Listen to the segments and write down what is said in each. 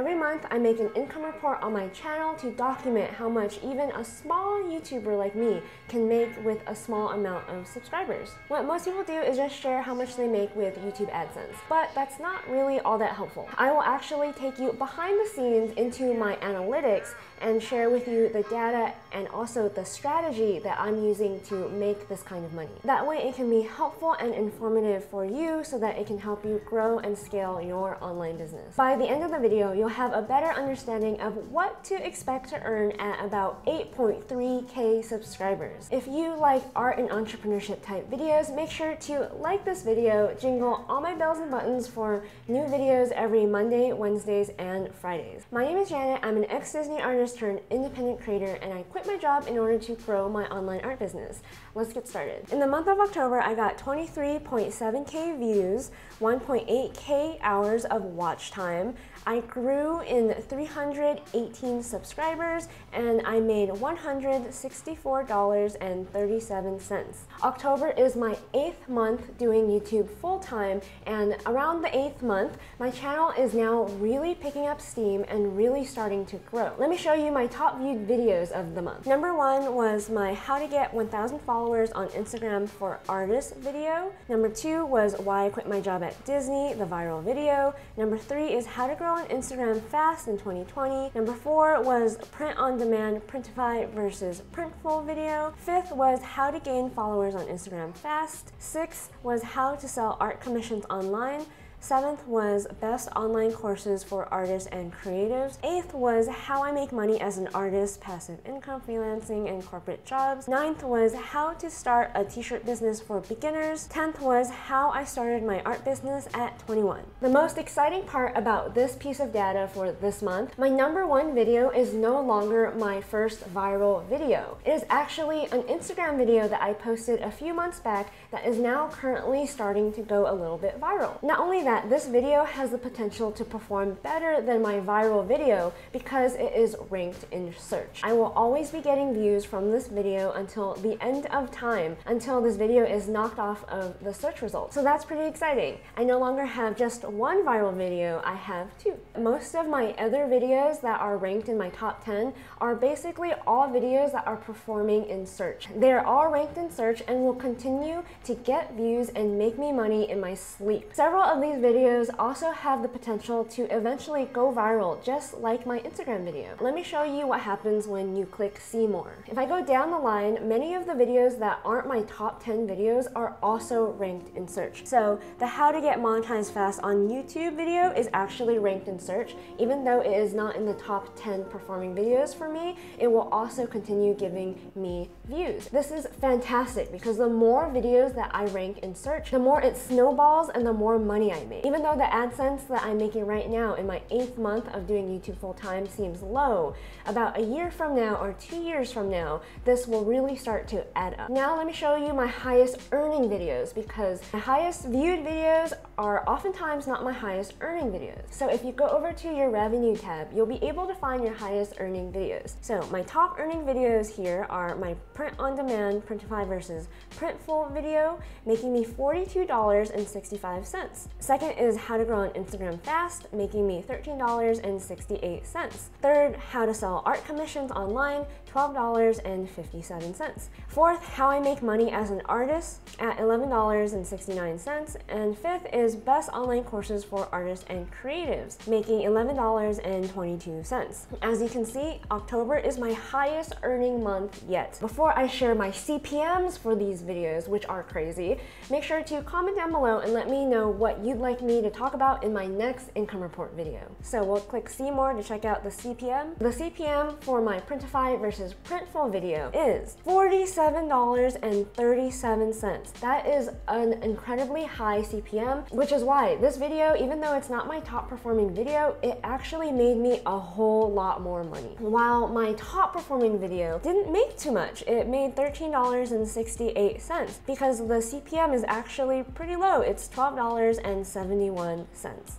Every month, I make an income report on my channel to document how much even a small YouTuber like me can make with a small amount of subscribers. What most people do is just share how much they make with YouTube AdSense, but that's not really all that helpful. I will actually take you behind the scenes into my analytics and share with you the data and also the strategy that I'm using to make this kind of money. That way it can be helpful and informative for you so that it can help you grow and scale your online business. By the end of the video, you'll have a better understanding of what to expect to earn at about 8.3K subscribers. If you like art and entrepreneurship type videos, make sure to like this video, jingle all my bells and buttons for new videos every Monday, Wednesdays, and Fridays. My name is Janet. I'm an ex-Disney artist turned independent creator, and I quit my job in order to grow my online art business. Let's get started. In the month of October, I got 23.7K views, 1.8K hours of watch time. I grew in 318 subscribers, and I made $164.37. October is my 8th month doing YouTube full-time, and around the 8th month, my channel is now really picking up steam and really starting to grow. Let me show you my top viewed videos of the month. Number 1 was my How to Get 1,000 Followers on Instagram for Artists video. Number 2 was Why I Quit My Job at Disney, the viral video. Number 3 is How to Grow on Instagram Fast in 2020. Number 4 was Print on Demand, Printify versus Printful video. 5th was How to Gain Followers on Instagram Fast. 6th was How to Sell Art Commissions Online. 7th was Best Online Courses for Artists and Creatives. 8th was How I Make Money as an Artist, Passive Income, Freelancing, and Corporate Jobs. 9th was How to Start a T-shirt Business for Beginners. 10th was How I Started My Art Business at 21. The most exciting part about this piece of data for this month, my number 1 video is no longer my first viral video. It is actually an Instagram video that I posted a few months back that is now currently starting to go a little bit viral. Not only that, this video has the potential to perform better than my viral video because it is ranked in search. I will always be getting views from this video until the end of time, until this video is knocked off of the search results. So that's pretty exciting. I no longer have just one viral video, I have 2. Most of my other videos that are ranked in my top 10 are basically all videos that are performing in search. They're all ranked in search and will continue to get views and make me money in my sleep. Several of these videos also have the potential to eventually go viral, just like my Instagram video. Let me show you what happens when you click see more. If I go down the line, many of the videos that aren't my top 10 videos are also ranked in search. So the How to Get Monetized Fast on YouTube video is actually ranked in search. Even though it is not in the top 10 performing videos for me, it will also continue giving me views. This is fantastic because the more videos that I rank in search, the more it snowballs and the more money I make. Even though the AdSense that I'm making right now in my 8th month of doing YouTube full-time seems low, about a year from now or 2 years from now, this will really start to add up. Now let me show you my highest earning videos, because my highest viewed videos are oftentimes not my highest earning videos. So if you go over to your revenue tab, you'll be able to find your highest earning videos. So my top earning videos here are my Print on Demand, Printify versus Printful video, making me $42.65. Second is How to Grow on Instagram Fast, making me $13.68. Third, How to Sell Art Commissions Online, $12.57. Fourth, How I Make Money as an Artist at $11.69. And fifth is Best Online Courses for Artists and Creatives, making $11.22. As you can see, October is my highest earning month yet. Before I share my CPMs for these videos, which are crazy, make sure to comment down below and let me know what you'd like me to talk about in my next income report video. So we'll click see more to check out the CPM. The CPM for my Printify versus Printful video is $47.37. That is an incredibly high CPM, which is why this video, even though it's not my top performing video, it actually made me a whole lot more money. While my top performing video didn't make too much, it made $13.68 because the CPM is actually pretty low. It's $12.71.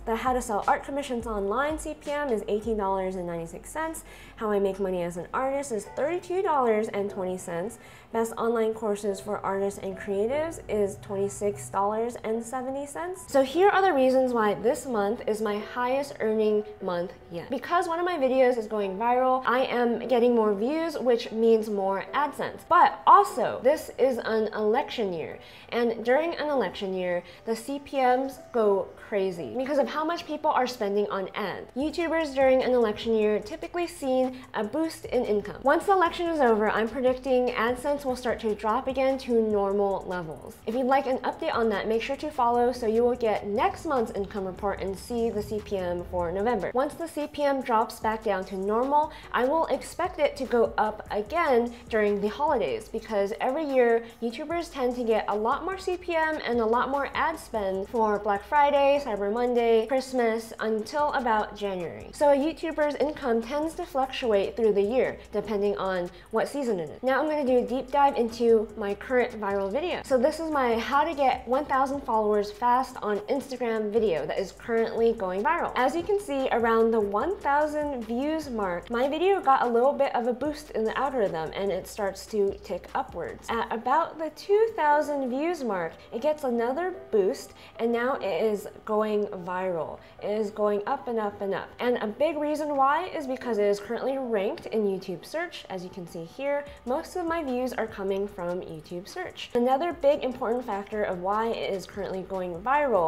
The How to Sell Art Commissions Online CPM is $18.96. How I Make Money as an Artist is $32.20. Best Online Courses for Artists and Creatives is $26.70. So here are the reasons why this month is my highest earning month yet. Because one of my videos is going viral, I am getting more views, which means more AdSense. But also, this is an election year. And during an election year, the CPMs go crazy because of how much people are spending on ads. YouTubers during an election year typically see a boost in income. Once the election is over, I'm predicting AdSense will start to drop again to normal levels. If you'd like an update on that, make sure to follow so you will get next month's income report and see the CPM for November. Once the CPM drops back down to normal, I will expect it to go up again during the holidays because every year YouTubers tend to get a lot more CPM and a lot more ad spend for Black Friday, Cyber Monday, Christmas until about January. So a YouTuber's income tends to fluctuate through the year depending on what season it is. Now I'm going to do a deep dive into my current viral video. So this is my how to get 1,000 followers fast on Instagram video that is currently going viral. As you can see, around the 1,000 views mark, my video got a little bit of a boost in the algorithm and it starts to tick upwards. At about the 2,000 views mark, it gets another boost and now it is going viral. It is going up and up and up. And a big reason why is because it is currently ranked in YouTube search. As you can see here, most of my views are coming from YouTube search. Another big important factor of why it is currently going viral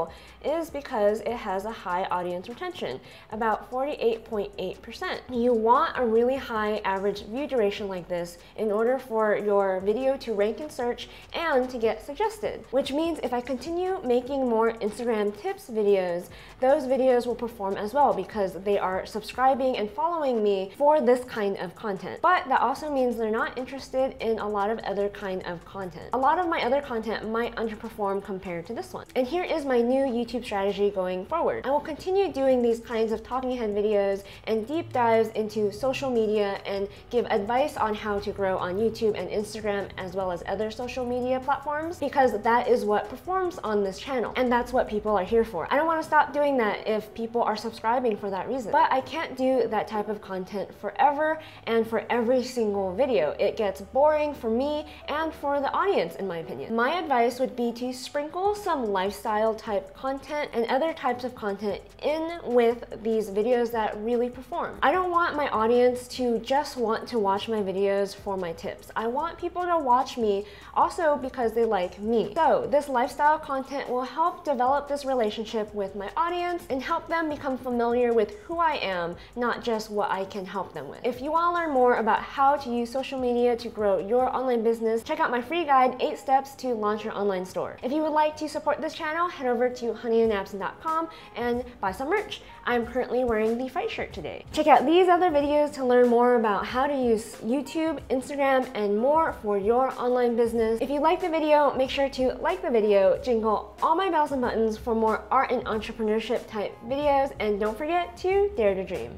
is because it has a high audience retention, about 48.8%. You want a really high average view duration like this in order for your video to rank in search and to get suggested, which means if I continue making more Instagram tips videos, those videos will perform as well because they are subscribing and following me for this kind of content. But that also means they're not interested in a lot of other kind of content. A lot of my other content might underperform compared to this one. And here is my new YouTube strategy going forward. I will continue doing these kinds of talking head videos and deep dives into social media and give advice on how to grow on YouTube and Instagram as well as other social media platforms because that is what performs on this channel and that's what people are here for. I don't want to stop doing that if people are subscribing for that reason. But I can't do that type of content forever and for every single video. It gets boring for me and for the audience in my opinion. My advice would be to sprinkle some lifestyle type content and other types of content in with these videos that really perform. I don't want my audience to just want to watch my videos for my tips. I want people to watch me also because they like me. So this lifestyle content will help develop this relationship with my audience and help them become familiar with who I am, not just what I can help them with. If you want to learn more about how to use social media to grow your online business, check out my free guide, 8 Steps to Launch Your Online Store. If you would like to support this channel, head over to honeyandabsinthe.com and buy some merch. I'm currently wearing the fight shirt today. Check out these other videos to learn more about how to use YouTube, Instagram, and more for your online business. If you like the video, make sure to like the video, jingle all my bells and buttons for more art and entrepreneurship type videos, and don't forget to dare to dream.